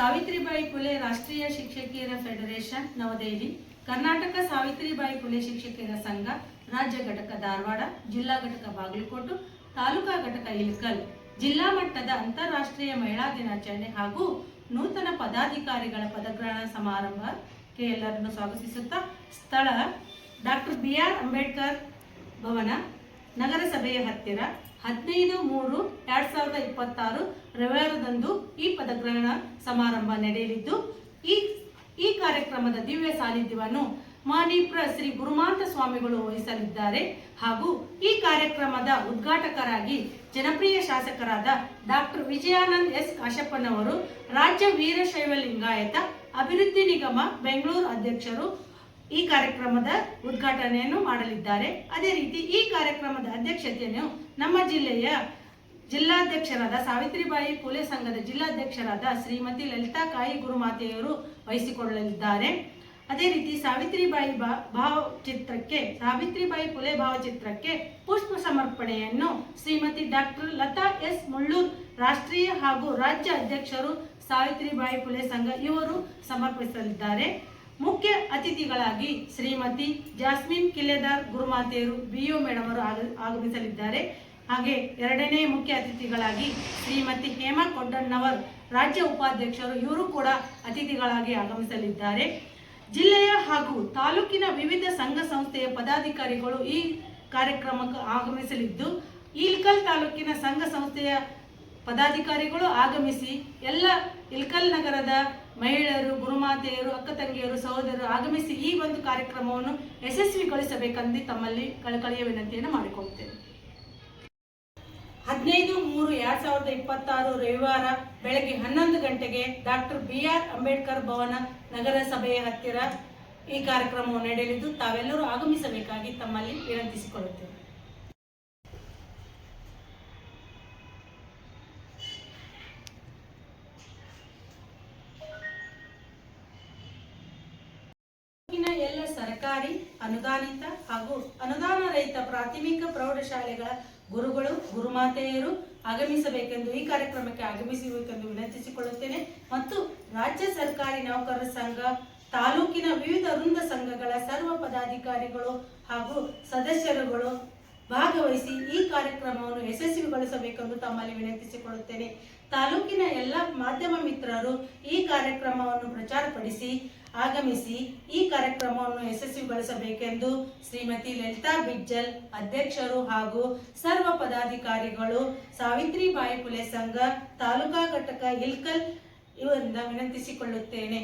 ಸಾವಿತ್ರಿಬಾಯಿ ಫುಲೆ ರಾಷ್ಟ್ರೀಯ ಶಿಕ್ಷಕಿಯರ ಫೆಡರೇಷನ್ ನವದೆಹಲಿ, ಕರ್ನಾಟಕ ಸಾವಿತ್ರಿಬಾಯಿ ಫುಲೆ ಶಿಕ್ಷಕಿಯರ ಸಂಘ ರಾಜ್ಯ ಘಟಕ ಧಾರವಾಡ, ಜಿಲ್ಲಾ ಘಟಕ ಬಾಗಲಕೋಟೆ, ತಾಲೂಕಾ ಘಟಕ ಇಳಕಲ್, ಜಿಲ್ಲಾ ಮಟ್ಟದ ಅಂತಾರಾಷ್ಟ್ರೀಯ ಮಹಿಳಾ ದಿನಾಚರಣೆ ಹಾಗೂ ನೂತನ ಪದಾಧಿಕಾರಿಗಳ ಪದಗ್ರಹಣ ಸಮಾರಂಭಕ್ಕೆ ಎಲ್ಲರನ್ನು ಸ್ವಾಗತಿಸುತ್ತಾ, ಸ್ಥಳ ಡಾಕ್ಟರ್ BR ಅಂಬೇಡ್ಕರ್ ಭವನ, ನಗರಸಭೆಯ ಹತ್ತಿರ, 15/3/2026 ರವಿವಾರದಂದು ಈ ಪದಗ್ರಹಣ ಸಮಾರಂಭ ನಡೆಯಲಿದ್ದು, ಈ ಕಾರ್ಯಕ್ರಮದ ದಿವ್ಯ ಸಾನ್ನಿಧ್ಯವನ್ನು ಮಾನೀಪ್ರ ಶ್ರೀ ಗುರುಮಾಂತ ಸ್ವಾಮಿಗಳು ವಹಿಸಲಿದ್ದಾರೆ. ಹಾಗೂ ಈ ಕಾರ್ಯಕ್ರಮದ ಉದ್ಘಾಟಕರಾಗಿ ಜನಪ್ರಿಯ ಶಾಸಕರಾದ ಡಾಕ್ಟರ್ ವಿಜಯಾನಂದ್ S ಕಾಶಪ್ಪನವರು, ರಾಜ್ಯ ವೀರಶೈವ ಲಿಂಗಾಯತ ಅಭಿವೃದ್ಧಿ ನಿಗಮ ಬೆಂಗಳೂರು ಅಧ್ಯಕ್ಷರು ಈ ಕಾರ್ಯಕ್ರಮದ ಉದ್ಘಾಟನೆಯನ್ನು ಮಾಡಲಿದ್ದಾರೆ. ಅದೇ ರೀತಿ ಈ ಕಾರ್ಯಕ್ರಮದ ಅಧ್ಯಕ್ಷತೆಯನ್ನು ನಮ್ಮ ಜಿಲ್ಲೆಯ ಜಿಲ್ಲಾಧ್ಯಕ್ಷರಾದ ಸಾವಿತ್ರಿಬಾಯಿ ಫುಲೆ ಸಂಘದ ಜಿಲ್ಲಾಧ್ಯಕ್ಷರಾದ ಶ್ರೀಮತಿ ಲಲಿತಾ ಕಾಯಿ ಗುರುಮಾತೆಯವರು ವಹಿಸಿಕೊಳ್ಳಲಿದ್ದಾರೆ. ಅದೇ ರೀತಿ ಸಾವಿತ್ರಿಬಾಯಿ ಫುಲೆ ಭಾವಚಿತ್ರಕ್ಕೆ ಪುಷ್ಪ ಸಮರ್ಪಣೆಯನ್ನು ಶ್ರೀಮತಿ ಡಾಕ್ಟರ್ ಲತಾ S ಮುಳ್ಳೂರ್ ರಾಷ್ಟ್ರೀಯ ಹಾಗೂ ರಾಜ್ಯ ಅಧ್ಯಕ್ಷರು ಸಾವಿತ್ರಿಬಾಯಿ ಫುಲೆ ಸಂಘ ಇವರು ಸಮರ್ಪಿಸಲಿದ್ದಾರೆ. ಮುಖ್ಯ ಅತಿಥಿಗಳಾಗಿ ಶ್ರೀಮತಿ ಜಾಸ್ಮಿನ್ ಕಿಲೆದಾರ್ ಗುರುಮಾತೆಯರು BO ಮೇಡಮ್ ಅವರು ಆಗಮಿಸಲಿದ್ದಾರೆ. ಹಾಗೆ ಎರಡನೇ ಮುಖ್ಯ ಅತಿಥಿಗಳಾಗಿ ಶ್ರೀಮತಿ ಹೇಮಾ ಕೊಡ್ಡಣ್ಣವರ್ ರಾಜ್ಯ ಉಪಾಧ್ಯಕ್ಷರು ಇವರು ಕೂಡ ಅತಿಥಿಗಳಾಗಿ ಆಗಮಿಸಲಿದ್ದಾರೆ. ಜಿಲ್ಲೆಯ ಹಾಗೂ ತಾಲೂಕಿನ ವಿವಿಧ ಸಂಘ ಸಂಸ್ಥೆಯ ಪದಾಧಿಕಾರಿಗಳು ಈ ಕಾರ್ಯಕ್ರಮಕ್ಕೆ ಆಗಮಿಸಲಿದ್ದು, ಇಳಕಲ್ ತಾಲೂಕಿನ ಸಂಘ ಸಂಸ್ಥೆಯ ಪದಾಧಿಕಾರಿಗಳು ಆಗಮಿಸಿ ಎಲ್ಲ ಇಳಕಲ್ ನಗರದ ಮಹಿಳೆಯರು, ಗುರುಮಾತೆಯರು, ಅಕ್ಕ ತಂಗಿಯರು, ಸಹೋದರರು ಆಗಮಿಸಿ ಈ ಒಂದು ಕಾರ್ಯಕ್ರಮವನ್ನು ಯಶಸ್ವಿಗೊಳಿಸಬೇಕೆಂದು ತಮ್ಮಲ್ಲಿ ಕಳಕಳಿಯ ವಿನಂತಿಯನ್ನು ಮಾಡಿಕೊಳ್ಳುತ್ತೇನೆ. 15/3/2026 ರವಿವಾರ ಬೆಳಗ್ಗೆ 11 ಗಂಟೆಗೆ ಡಾಕ್ಟರ್ BR ಅಂಬೇಡ್ಕರ್ ಭವನ, ನಗರಸಭೆಯ ಹತ್ತಿರ ಈ ಕಾರ್ಯಕ್ರಮವು ನಡೆಯಲಿದ್ದು, ತಾವೆಲ್ಲರೂ ಆಗಮಿಸಬೇಕಾಗಿ ತಮ್ಮಲ್ಲಿ ವಿನಂತಿಸಿಕೊಳ್ಳುತ್ತೇವೆ. ಎಲ್ಲ ಸರ್ಕಾರಿ, ಅನುದಾನಿತ ಹಾಗೂ ಅನುದಾನ ರಹಿತ ಪ್ರಾಥಮಿಕ ಪ್ರೌಢಶಾಲೆಗಳ ಗುರುಗಳು, ಗುರುಮಾತೆಯರು ಆಗಮಿಸಬೇಕೆಂದು ಈ ಕಾರ್ಯಕ್ರಮಕ್ಕೆ ಆಗಮಿಸಬೇಕೆಂದು ವಿನಂತಿಸಿಕೊಳ್ಳುತ್ತೇನೆ. ಮತ್ತು ರಾಜ್ಯ ಸರ್ಕಾರಿ ನೌಕರರ ಸಂಘ, ತಾಲೂಕಿನ ವಿವಿಧ ವೃಂದ ಸಂಘಗಳ ಸರ್ವ ಪದಾಧಿಕಾರಿಗಳು ಹಾಗೂ ಸದಸ್ಯರುಗಳು ಭಾಗವಹಿಸಿ ಈ ಕಾರ್ಯಕ್ರಮವನ್ನು ಯಶಸ್ವಿಗೊಳಿಸಬೇಕೆಂದು ತಮ್ಮಲ್ಲಿ ವಿನಂತಿಸಿಕೊಳ್ಳುತ್ತೇನೆ. ತಾಲೂಕಿನ ಎಲ್ಲ ಮಾಧ್ಯಮ ಮಿತ್ರರು ಈ ಕಾರ್ಯಕ್ರಮವನ್ನು ಪ್ರಚಾರಪಡಿಸಿ ಆಗಮಿಸಿ ಈ ಕಾರ್ಯಕ್ರಮವನ್ನು ಯಶಸ್ವಿಗೊಳಿಸಬೇಕೆಂದು ಶ್ರೀಮತಿ ಲಲಿತಾ ಬಿಜ್ಜಲ್ ಅಧ್ಯಕ್ಷರು ಹಾಗೂ ಸರ್ವ ಪದಾಧಿಕಾರಿಗಳು ಸಾವಿತ್ರಿಬಾಯಿ ಫುಲೆ ಸಂಘ ತಾಲೂಕಾ ಘಟಕ ಇಳಕಲ್ ಇವರಿಂದ ವಿನಂತಿಸಿಕೊಳ್ಳುತ್ತೇನೆ.